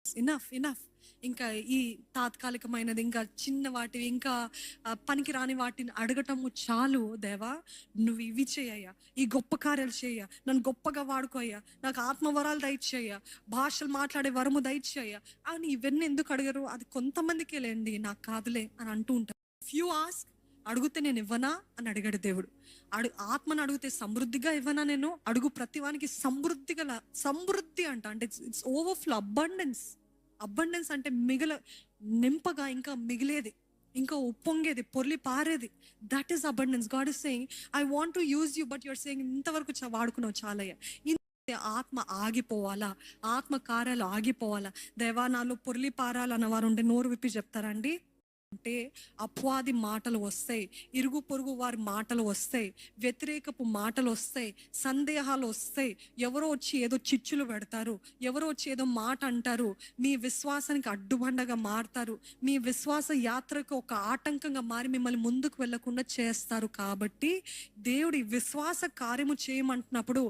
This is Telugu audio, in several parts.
Enough enough. ఇంకా ఈ తాత్కాలికమైనది, ఇంకా చిన్న వాటివి, ఇంకా పనికి రాని వాటిని అడగటము చాలు. దేవా నువ్వు ఇవి చేయయ్యా, ఈ గొప్ప కార్యాలు చేయ, నన్ను గొప్పగా వాడుకోయ్యా, నాకు ఆత్మవరాలు దయచేయ్యా, భాషలు మాట్లాడే వరము దయచేయ్యా అని ఇవన్నీ ఎందుకు అడగరు? అది కొంతమందికే లేండి, నాకు కాదులే అని అంటూ ఉంటారు. ఫ్యూ ఆస్క్, అడిగితే నేను ఇవ్వనా అని అడిగాడు దేవుడు. ఆత్మను అడిగితే సమృద్ధిగా ఇవ్వనా నేను? అడుగు ప్రతివానికి సమృద్ధిగా. సమృద్ధి అంటే ఇట్స్ ఓవర్ఫ్లో, అబండెన్స్. అబండెన్స్ అంటే నింపగా, ఇంకా మిగిలేది, ఇంకా ఉప్పొంగేది, పొర్లి పారేది. That is abundance. God is saying I want to use you, but your saying ఇంతవరకు వాడుకున్నావు చాలయ్యా. ఆత్మ ఆగిపోవాలా, ఆత్మ కార్యాలు ఆగిపోవాలా. దేవా నాలో పొర్లి పారాలన్న వారు ఉంటే నోరు విప్పి చెప్తారండి. అంటే అపవాది మాటలు వస్తాయి, ఇరుగు పొరుగు వారి మాటలు వస్తాయి, వ్యతిరేకపు మాటలు వస్తాయి, సందేహాలు వస్తాయి. ఎవరో వచ్చి ఏదో చిచ్చులు పెడతారు, ఎవరో వచ్చి ఏదో మాట అంటారు, మీ విశ్వాసానికి అడ్డుబండగా మారుతారు, మీ విశ్వాస యాత్రకు ఒక ఆటంకంగా మారి మిమ్మల్ని ముందుకు వెళ్లకుండా చేస్తారు. కాబట్టి దేవుడి విశ్వాస కార్యము చేయమంటున్నప్పుడు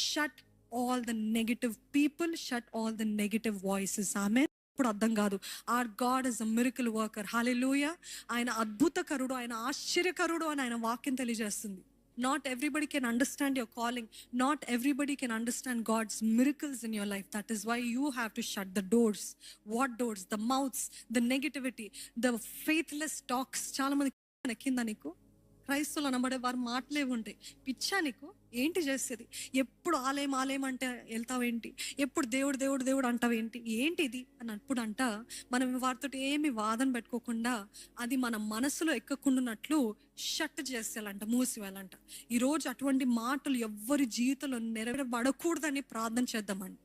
shut all the negative people, shut all the negative voices. ఆమె ఇప్పుడు అర్థం కాదు. Our God is a miracle worker. Hallelujah. ఆయన అద్భుతకరుడు, ఆయన ఆశ్చర్యకరుడు అని ఆయన వాక్యం తెలియజేస్తుంది. Not everybody can understand your calling. Not everybody can understand God's miracles in your life. That is why you have to shut the doors. What doors? The mouths, the negativity, the faithless talks. చాలా మంది కింద నీకు క్రైస్తవులు అనబడే వారు మాటలే ఉంటాయి. పిచ్చా నీకు? ఏంటి చేసేది? ఎప్పుడు ఆలయం ఆలయం అంటే వెళ్తావేంటి? ఎప్పుడు దేవుడు దేవుడు దేవుడు అంటావేంటి? ఏంటి ఇది అని అప్పుడు మనం వారితో ఏమి వాదన పెట్టుకోకుండా, అది మన మనసులో ఎక్కకుండాన్నట్లు షట్ చేసేయాలంట, మూసివేయాలంట. ఈరోజు అటువంటి మాటలు ఎవ్వరి జీవితంలో నెరవేరబడకూడదని ప్రార్థన చేద్దామండి.